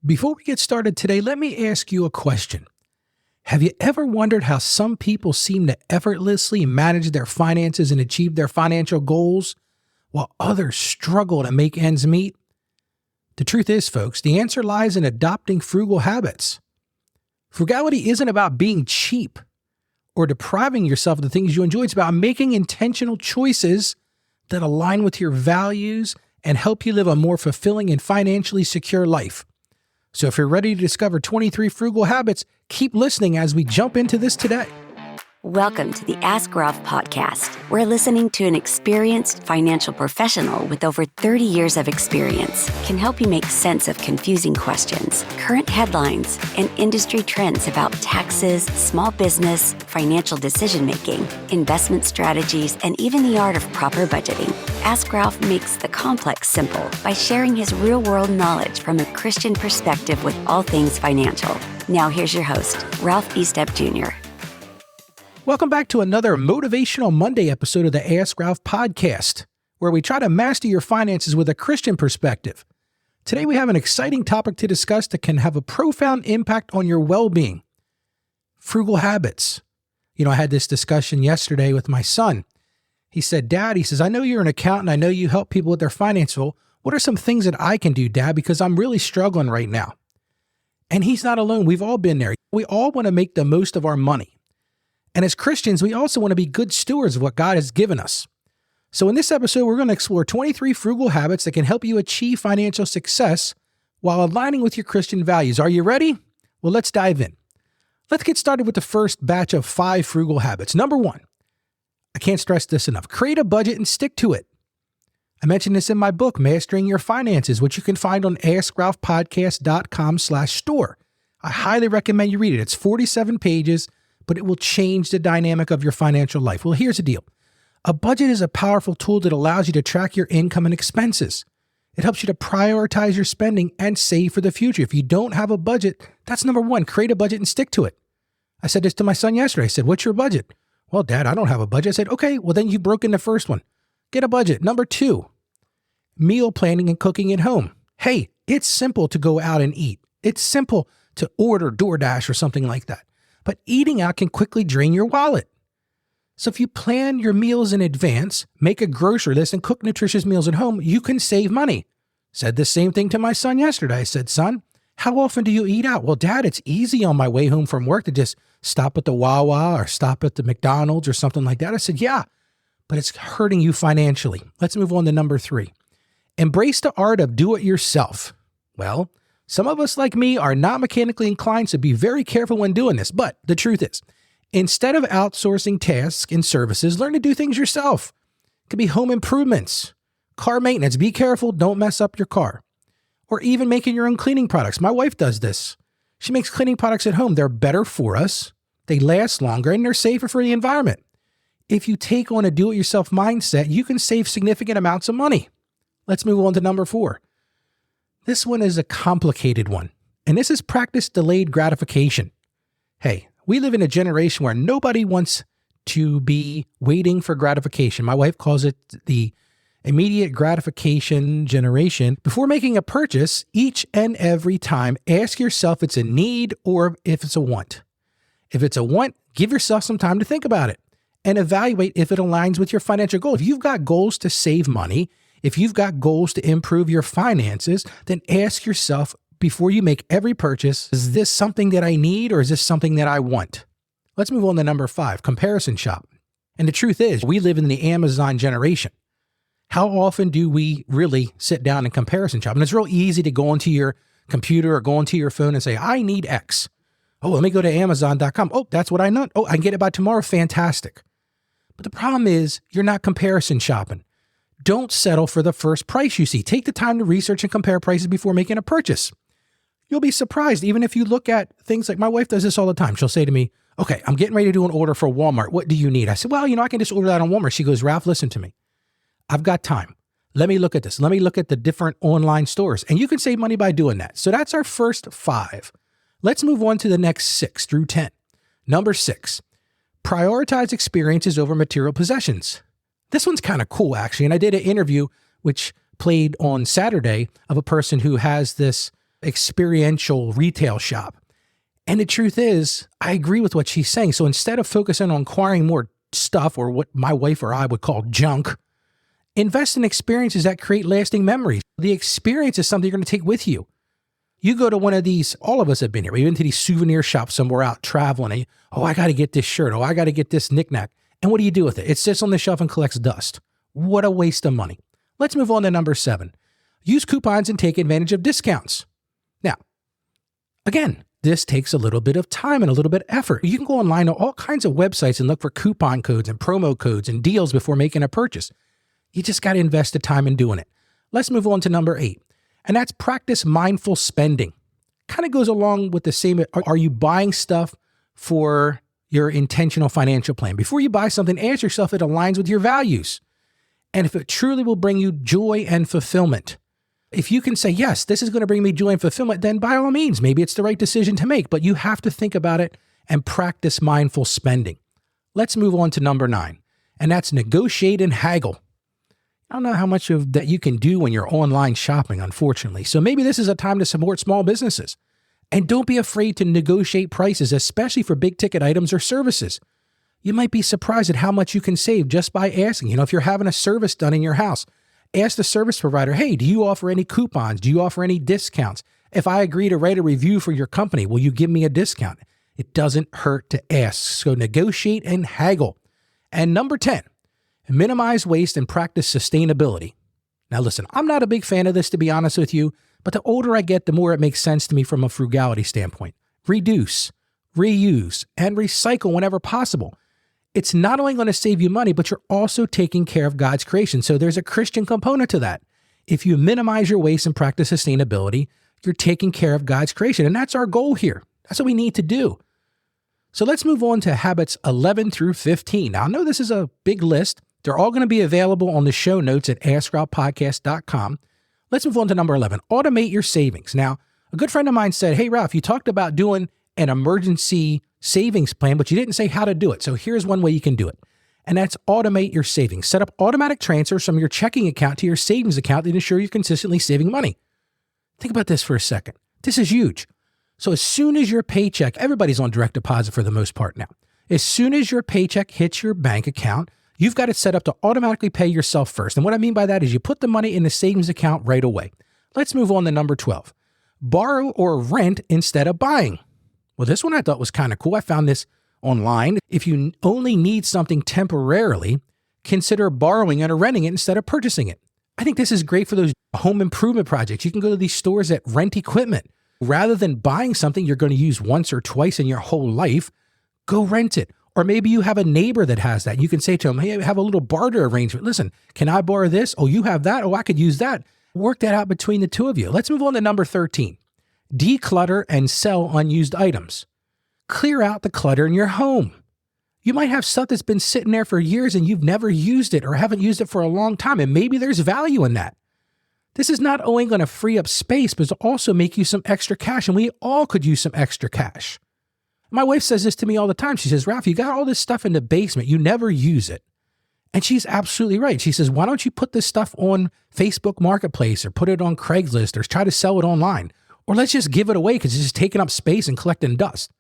Before we get started today, let me ask you a question. Have you ever wondered how some people seem to effortlessly manage their finances and achieve their financial goals, while others struggle to make ends meet? The truth is, folks, the answer lies in adopting frugal habits. Frugality isn't about being cheap or depriving yourself of the things you enjoy. It's about making intentional choices that align with your values and help you live a more fulfilling and financially secure life. So if you're ready to discover 23 frugal habits, keep listening as we jump into this today. Welcome to the Ask Ralph podcast. We're listening to an experienced financial professional with over 30 years of experience can help you make sense of confusing questions, current headlines, and industry trends about taxes, small business, financial decision-making, investment strategies, and even the art of proper budgeting. Ask Ralph makes the complex simple by sharing his real-world knowledge from a Christian perspective with all things financial. Now here's your host, Ralph Estep Jr. Welcome back to another Motivational Monday episode of the Ask Ralph podcast, where we try to master your finances with a Christian perspective. Today we have an exciting topic to discuss that can have a profound impact on your well-being. Frugal habits. I had this discussion yesterday with my son. He said, Dad, I know you're an accountant. I know you help people with their finances. Well, what are some things that I can do, Dad? Because I'm really struggling right now. And he's not alone. We've all been there. We all want to make the most of our money. And as Christians, we also want to be good stewards of what God has given us. So in this episode, we're going to explore 23 frugal habits that can help you achieve financial success while aligning with your Christian values. Are you ready? Well, let's dive in. Let's get started with the first batch of 5 frugal habits. Number 1, I can't stress this enough. Create a budget and stick to it. I mentioned this in my book, Mastering Your Finances, which you can find on askralphpodcast.com/store. I highly recommend you read it. It's 47 pages. But it will change the dynamic of your financial life. Well, here's the deal. A budget is a powerful tool that allows you to track your income and expenses. It helps you to prioritize your spending and save for the future. If you don't have a budget, that's number 1. Create a budget and stick to it. I said this to my son yesterday. I said, what's your budget? Well, Dad, I don't have a budget. I said, okay, well, then you've broken the first one. Get a budget. Number 2, meal planning and cooking at home. Hey, it's simple to go out and eat. It's simple to order DoorDash or something like that. But eating out can quickly drain your wallet. So if you plan your meals in advance, make a grocery list, and cook nutritious meals at home, you can save money. Said the same thing to my son yesterday. I said, son, how often do you eat out? Well, Dad, it's easy on my way home from work to just stop at the Wawa or stop at the McDonald's or something like that. I said, yeah, but it's hurting you financially. Let's move on to number 3. Embrace the art of do-it-yourself. Well, some of us, like me, are not mechanically inclined, so be very careful when doing this. But the truth is, instead of outsourcing tasks and services, learn to do things yourself. It could be home improvements, car maintenance. Be careful, don't mess up your car. Or even making your own cleaning products. My wife does this. She makes cleaning products at home. They're better for us, they last longer, and they're safer for the environment. If you take on a do-it-yourself mindset, you can save significant amounts of money. Let's move on to number 4. This one is a complicated one, and this is practice delayed gratification. Hey, we live in a generation where nobody wants to be waiting for gratification. My wife calls it the immediate gratification generation. Before making a purchase, each and every time, ask yourself if it's a need or if it's a want. If it's a want, give yourself some time to think about it and evaluate if it aligns with your financial goal. If you've got goals to save money, if you've got goals to improve your finances, then ask yourself before you make every purchase, is this something that I need or is this something that I want? Let's move on to number 5, comparison shop. And the truth is, we live in the Amazon generation. How often do we really sit down and comparison shop? And it's real easy to go onto your computer or go onto your phone and say, I need X. Oh, let me go to Amazon.com. Oh, that's what I know. Oh, I can get it by tomorrow. Fantastic. But the problem is you're not comparison shopping. Don't settle for the first price you see. Take the time to research and compare prices before making a purchase. You'll be surprised, even if you look at things like my wife does this all the time. She'll say to me, okay, I'm getting ready to do an order for Walmart. What do you need? I said, well, I can just order that on Walmart. She goes, Ralph, listen to me. I've got time. Let me look at this. Let me look at the different online stores. And you can save money by doing that. So that's our first 5. Let's move on to the next 6 through 10. Number 6, prioritize experiences over material possessions. This one's kind of cool, actually. And I did an interview which played on Saturday of a person who has this experiential retail shop. And the truth is, I agree with what she's saying. So instead of focusing on acquiring more stuff, or what my wife or I would call junk, invest in experiences that create lasting memories. The experience is something you're going to take with you. You go to one of these, all of us have been here. We've been to these souvenir shops somewhere out traveling. And I got to get this shirt. I got to get this knickknack. And what do you do with it? It sits on the shelf and collects dust. What a waste of money. Let's move on to number 7. Use coupons and take advantage of discounts. Now, again, this takes a little bit of time and a little bit of effort. You can go online to all kinds of websites and look for coupon codes and promo codes and deals before making a purchase. You just got to invest the time in doing it. Let's move on to number 8. And that's practice mindful spending. Kind of goes along with the same. Are you buying stuff for your intentional financial plan? Before you buy something, ask yourself if it aligns with your values and if it truly will bring you joy and fulfillment. If you can say, yes, this is going to bring me joy and fulfillment, then by all means, maybe it's the right decision to make, but you have to think about it and practice mindful spending. Let's move on to number 9, and that's negotiate and haggle. I don't know how much of that you can do when you're online shopping, unfortunately. So maybe this is a time to support small businesses. And don't be afraid to negotiate prices, especially for big ticket items or services. You might be surprised at how much you can save just by asking. If you're having a service done in your house, ask the service provider, hey, do you offer any coupons? Do you offer any discounts? If I agree to write a review for your company, will you give me a discount? It doesn't hurt to ask. So negotiate and haggle. And number 10, minimize waste and practice sustainability. Now listen, I'm not a big fan of this, to be honest with you, but the older I get, the more it makes sense to me from a frugality standpoint. Reduce, reuse, and recycle whenever possible. It's not only going to save you money, but you're also taking care of God's creation. So there's a Christian component to that. If you minimize your waste and practice sustainability, you're taking care of God's creation. And that's our goal here. That's what we need to do. So let's move on to habits 11 through 15. Now, I know this is a big list. They're all going to be available on the show notes at AskRalphPodcast.com. Let's move on to number 11, automate your savings. Now, a good friend of mine said, hey, Ralph, you talked about doing an emergency savings plan, but you didn't say how to do it. So here's one way you can do it. And that's automate your savings. Set up automatic transfers from your checking account to your savings account to ensure you're consistently saving money. Think about this for a second. This is huge. So as soon as your paycheck, everybody's on direct deposit for the most part now. As soon as your paycheck hits your bank account, you've got it set up to automatically pay yourself first. And what I mean by that is you put the money in the savings account right away. Let's move on to number 12. Borrow or rent instead of buying. Well, this one I thought was kind of cool. I found this online. If you only need something temporarily, consider borrowing it or renting it instead of purchasing it. I think this is great for those home improvement projects. You can go to these stores that rent equipment. Rather than buying something you're going to use once or twice in your whole life, go rent it. Or maybe you have a neighbor that has that. You can say to them, hey, I have a little barter arrangement. Listen, can I borrow this? Oh, you have that? Oh, I could use that. Work that out between the two of you. Let's move on to number 13. Declutter and sell unused items. Clear out the clutter in your home. You might have stuff that's been sitting there for years and you've never used it or haven't used it for a long time, and maybe there's value in that. This is not only going to free up space, but it'll also make you some extra cash, and we all could use some extra cash. My wife says this to me all the time. She says, Ralph, you got all this stuff in the basement. You never use it. And she's absolutely right. She says, why don't you put this stuff on Facebook Marketplace or put it on Craigslist or try to sell it online? Or let's just give it away because it's just taking up space and collecting dust.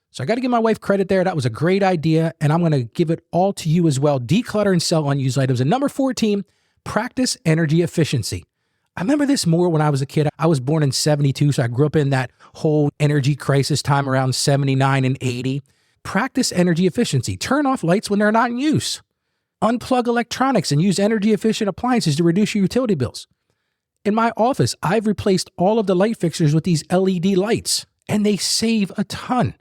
So I got to give my wife credit there. That was a great idea, and I'm going to give it all to you as well. Declutter and sell unused items. And number 14, practice energy efficiency. I remember this more when I was a kid. I was born in 72, so I grew up in that whole energy crisis time around 79 and 80. Practice energy efficiency. Turn off lights when they're not in use. Unplug electronics and use energy-efficient appliances to reduce your utility bills. In my office, I've replaced all of the light fixtures with these LED lights, and they save a ton.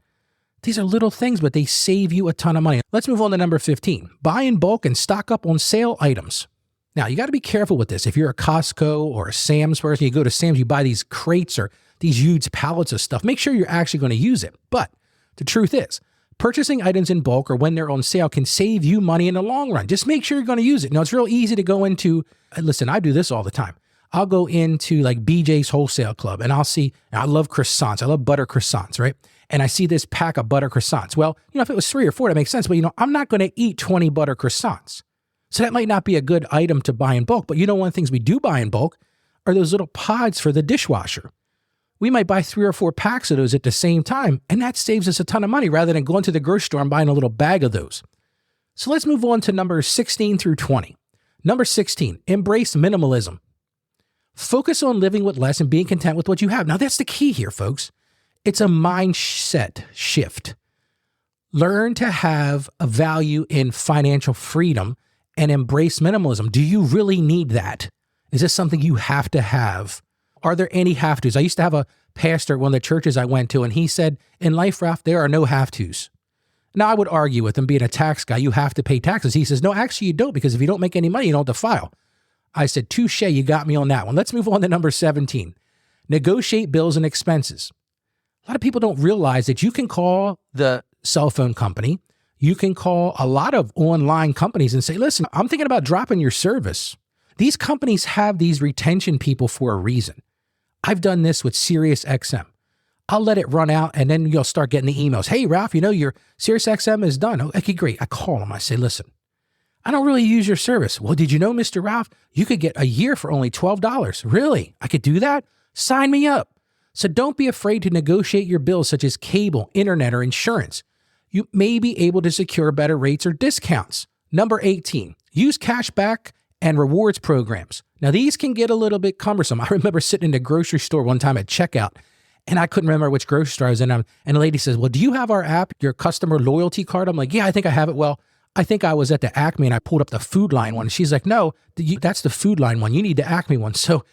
These are little things, but they save you a ton of money. Let's move on to number 15. Buy in bulk and stock up on sale items. Now, you got to be careful with this. If you're a Costco or a Sam's person, you go to Sam's, you buy these crates or these huge pallets of stuff. Make sure you're actually going to use it. But the truth is, purchasing items in bulk or when they're on sale can save you money in the long run. Just make sure you're going to use it. Now, it's real easy to go into, listen, I do this all the time. I'll go into like BJ's Wholesale Club and I'll see, I love croissants. I love butter croissants, right? And I see this pack of butter croissants. Well, if it was 3 or 4, that makes sense. But, I'm not going to eat 20 butter croissants. So that might not be a good item to buy in bulk. But one of the things we do buy in bulk are those little pods for the dishwasher. We might buy 3 or 4 packs of those at the same time, and that saves us a ton of money rather than going to the grocery store and buying a little bag of those. So let's move on to numbers 16 through 20. Number 16, embrace minimalism. Focus on living with less and being content with what you have. Now, that's the key here, folks. It's a mindset shift. Learn to have a value in financial freedom and embrace minimalism. Do you really need that? Is this something you have to have? Are there any have-tos? I used to have a pastor at one of the churches I went to, and he said, in life, Ralph, there are no have-tos. Now, I would argue with him, being a tax guy, you have to pay taxes. He says, no, actually you don't, because if you don't make any money, you don't have to file. I said, touche, you got me on that one. Let's move on to number 17. Negotiate bills and expenses. A lot of people don't realize that you can call the cell phone company. You can call a lot of online companies and say, listen, I'm thinking about dropping your service. These companies have these retention people for a reason. I've done this with SiriusXM. I'll let it run out, and then you'll start getting the emails. Hey, Ralph, your SiriusXM is done. Oh, okay, great. I call them. I say, listen, I don't really use your service. Well, did you know, Mr. Ralph, you could get a year for only $12. Really? I could do that? Sign me up. So don't be afraid to negotiate your bills such as cable, internet, or insurance. You may be able to secure better rates or discounts. Number 18, use cashback and rewards programs. Now, these can get a little bit cumbersome. I remember sitting in the grocery store one time at checkout, and I couldn't remember which grocery store I was in. And the lady says, well, do you have our app, your customer loyalty card? I'm like, yeah, I think I have it. Well, I think I was at the Acme and I pulled up the Food Line one. She's like, no, that's the Food Line one. You need the Acme one. So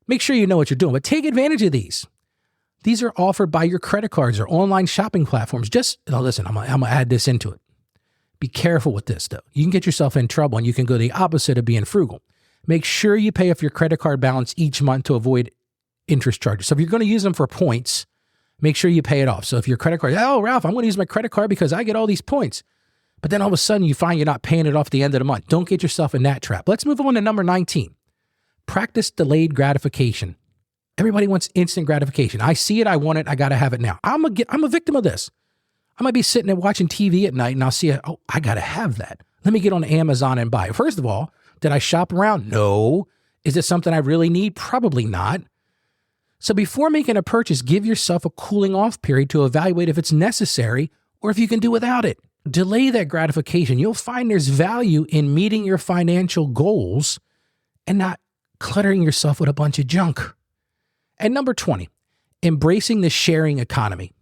make sure you know what you're doing, but take advantage of these. These are offered by your credit cards or online shopping platforms. Listen, I'm going to add this into it. Be careful with this, though. You can get yourself in trouble, and you can go the opposite of being frugal. Make sure you pay off your credit card balance each month to avoid interest charges. So if you're going to use them for points, make sure you pay it off. So if your credit card, oh, Ralph, I'm going to use my credit card because I get all these points. But then all of a sudden you find you're not paying it off at the end of the month. Don't get yourself in that trap. Let's move on to number 19. Practice delayed gratification. Everybody wants instant gratification. I see it. I want it. I got to have it now. I'm a victim of this. I might be sitting there watching TV at night and I'll see it. Oh, I got to have that. Let me get on Amazon and buy it. First of all, did I shop around? No. Is it something I really need? Probably not. So before making a purchase, give yourself a cooling off period to evaluate if it's necessary or if you can do without it. Delay that gratification. You'll find there's value in meeting your financial goals and not cluttering yourself with a bunch of junk. And number 20, embracing the sharing economy.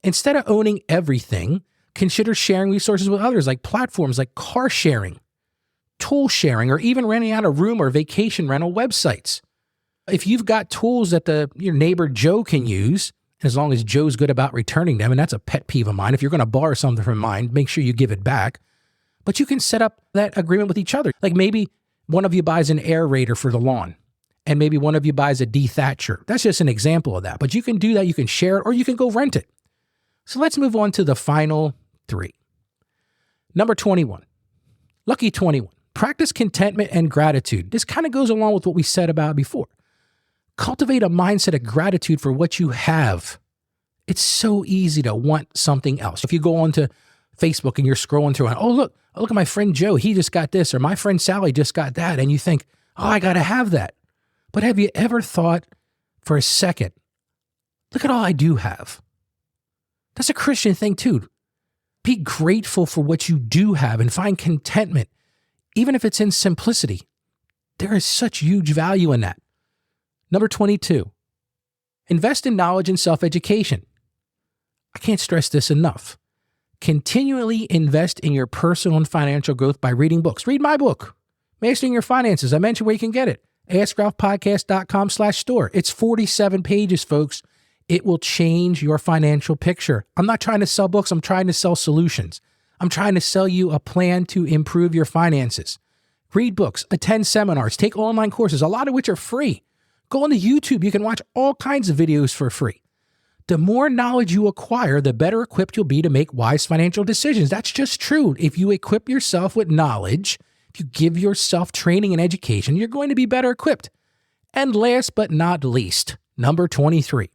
Instead of owning everything, consider sharing resources with others, like platforms like car sharing, tool sharing, or even renting out a room or vacation rental websites. If you've got tools that your neighbor Joe can use, as long as Joe's good about returning them, and that's a pet peeve of mine. If you're going to borrow something from mine, make sure you give it back. But you can set up that agreement with each other. Like maybe one of you buys an aerator for the lawn, and maybe one of you buys a dethatcher. That's just an example of that. But you can do that. You can share it, or you can go rent it. So let's move on to the final 3. Number 21, lucky 21. Practice contentment and gratitude. This kind of goes along with what we said about before. Cultivate a mindset of gratitude for what you have. It's so easy to want something else. If you go onto Facebook and you're scrolling through and, look at my friend Joe. He just got this, or my friend Sally just got that. And you think, I got to have that. But have you ever thought for a second, look at all I do have? That's a Christian thing too. Be grateful for what you do have and find contentment, even if it's in simplicity. There is such huge value in that. Number 22, invest in knowledge and self-education. I can't stress this enough. Continually invest in your personal and financial growth by reading books. Read my book, Mastering Your Finances. I mentioned where you can get it. AskRalphPodcast.com/store. It's 47 pages, folks. It will change your financial picture. I'm not trying to sell books. I'm trying to sell solutions. I'm trying to sell you a plan to improve your finances. Read books, attend seminars, take online courses, a lot of which are free. Go on to YouTube. You can watch all kinds of videos for free. The more knowledge you acquire, the better equipped you'll be to make wise financial decisions. That's just true. If you equip yourself with knowledge, if you give yourself training and education, you're going to be better equipped. And last but not least, number 23,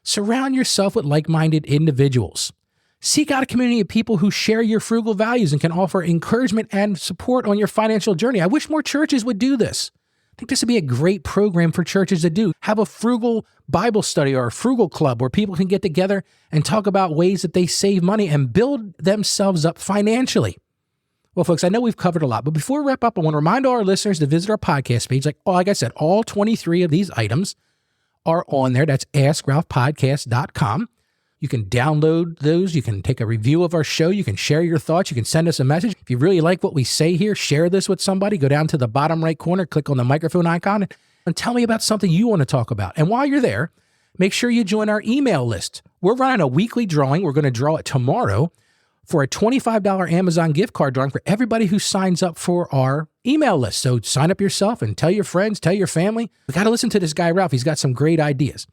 surround yourself with like-minded individuals. Seek out a community of people who share your frugal values and can offer encouragement and support on your financial journey. I wish more churches would do this. I think this would be a great program for churches to do. Have a frugal Bible study or a frugal club where people can get together and talk about ways that they save money and build themselves up financially. Well, folks, I know we've covered a lot, but before we wrap up, I want to remind all our listeners to visit our podcast page. Like I said, all 23 of these items are on there. That's AskRalphPodcast.com. You can download those. You can take a review of our show. You can share your thoughts. You can send us a message. If you really like what we say here, share this with somebody. Go down to the bottom right corner, click on the microphone icon, and tell me about something you want to talk about. And while you're there, make sure you join our email list. We're running a weekly drawing. We're going to draw it tomorrow for a $25 Amazon gift card drawing for everybody who signs up for our email list. So sign up yourself and tell your friends, tell your family. We got to listen to this guy, Ralph. He's got some great ideas.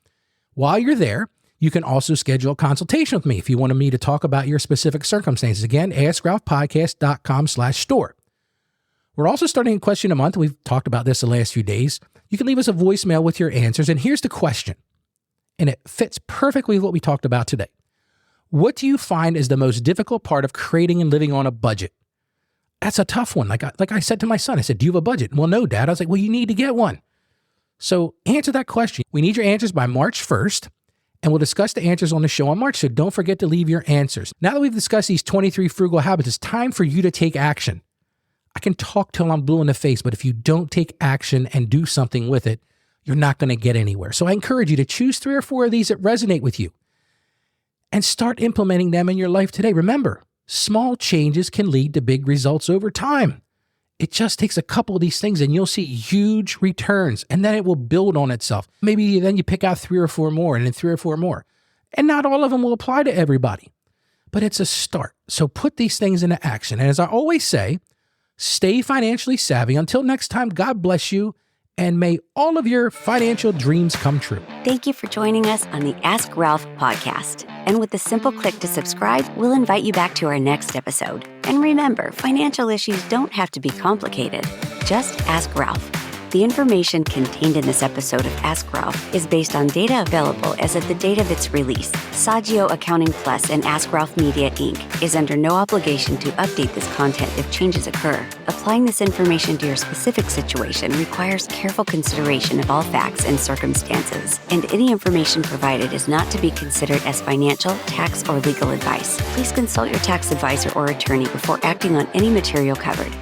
While you're there, you can also schedule a consultation with me if you wanted me to talk about your specific circumstances. Again, AskRalphPodcast.com/store. We're also starting a question a month. We've talked about this the last few days. You can leave us a voicemail with your answers. And here's the question, and it fits perfectly with what we talked about today. What do you find is the most difficult part of creating and living on a budget? That's a tough one. Like I said to my son, I said, do you have a budget? Well, no, Dad. I was like, well, you need to get one. So answer that question. We need your answers by March 1st. And we'll discuss the answers on the show on March, so don't forget to leave your answers. Now that we've discussed these 23 frugal habits, it's time for you to take action. I can talk till I'm blue in the face, but if you don't take action and do something with it, you're not going to get anywhere. So I encourage you to choose 3 or 4 of these that resonate with you and start implementing them in your life today. Remember, small changes can lead to big results over time. It just takes a couple of these things and you'll see huge returns, and then it will build on itself. Maybe then you pick out 3 or 4 more and then 3 or 4 more. And not all of them will apply to everybody, but it's a start. So put these things into action. And as I always say, stay financially savvy. Until next time, God bless you, and may all of your financial dreams come true. Thank you for joining us on the Ask Ralph podcast. And with a simple click to subscribe, we'll invite you back to our next episode. And remember, financial issues don't have to be complicated. Just ask Ralph. The information contained in this episode of Ask Ralph is based on data available as of the date of its release. Saggio Accounting Plus and Ask Ralph Media, Inc. is under no obligation to update this content if changes occur. Applying this information to your specific situation requires careful consideration of all facts and circumstances, and any information provided is not to be considered as financial, tax, or legal advice. Please consult your tax advisor or attorney before acting on any material covered.